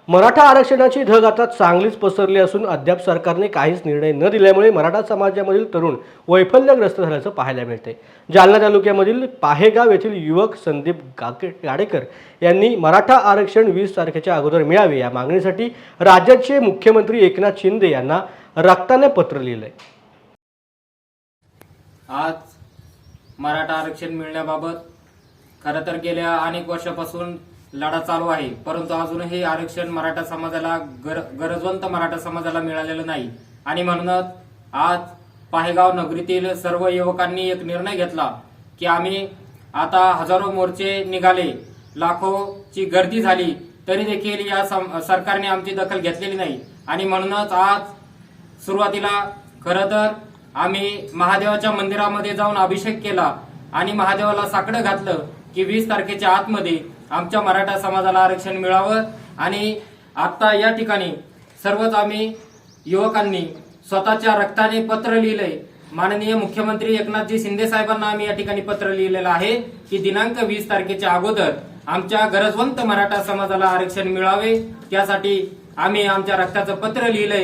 मराठा आरक्षणाची धग आता चांगलीच पसरली असून अद्याप सरकारने काहीच निर्णय न दिल्यामुळे मराठा समाजामधील तरुण वैफल्यग्रस्त झाल्याचं पाहायला मिळते। जालना तालुक्यामधील पाहेगाव येथील युवक संदीप गाडेकर यांनी मराठा आरक्षण 20 तारखेच्या अगोदर मिळावे या मागणीसाठी राज्याचे मुख्यमंत्री एकनाथ शिंदे यांना रक्ताने पत्र लिहिलंय। आज मराठा आरक्षण मिळण्याबाबत खरं तर गेल्या अनेक वर्षापासून लढा चालू आहे, परंतु अजूनही आरक्षण मराठा समाजाला गरजवंत मराठा समाजाला मिळालेलं नाही। आणि म्हणूनच आज पाहेगाव नगरीतील सर्व युवकांनी एक निर्णय घेतला की आम्ही आता हजारो मोर्चे निघाले, लाखोची गर्दी झाली, तरी देखील या सरकारने आमची दखल घेतलेली नाही। आणि म्हणूनच आज सुरुवातीला खरं तर आम्ही महादेवाच्या मंदिरामध्ये जाऊन अभिषेक केला आणि महादेवाला साकडं घातलं की 20 तारखेच्या आतमध्ये आमच्या मराठा समाजाला आरक्षण मिळावं। आणि आता या ठिकाणी सर्वच आम्ही युवकांनी स्वतःच्या रक्ताने पत्र लिहिलंय। माननीय मुख्यमंत्री एकनाथजी शिंदे साहेबांना आम्ही या ठिकाणी पत्र लिहिलेलं आहे की दिनांक 20 तारखेच्या अगोदर आमच्या गरजवंत मराठा समाजाला आरक्षण मिळावे, त्यासाठी आम्ही आमच्या रक्ताचं पत्र लिहिलंय।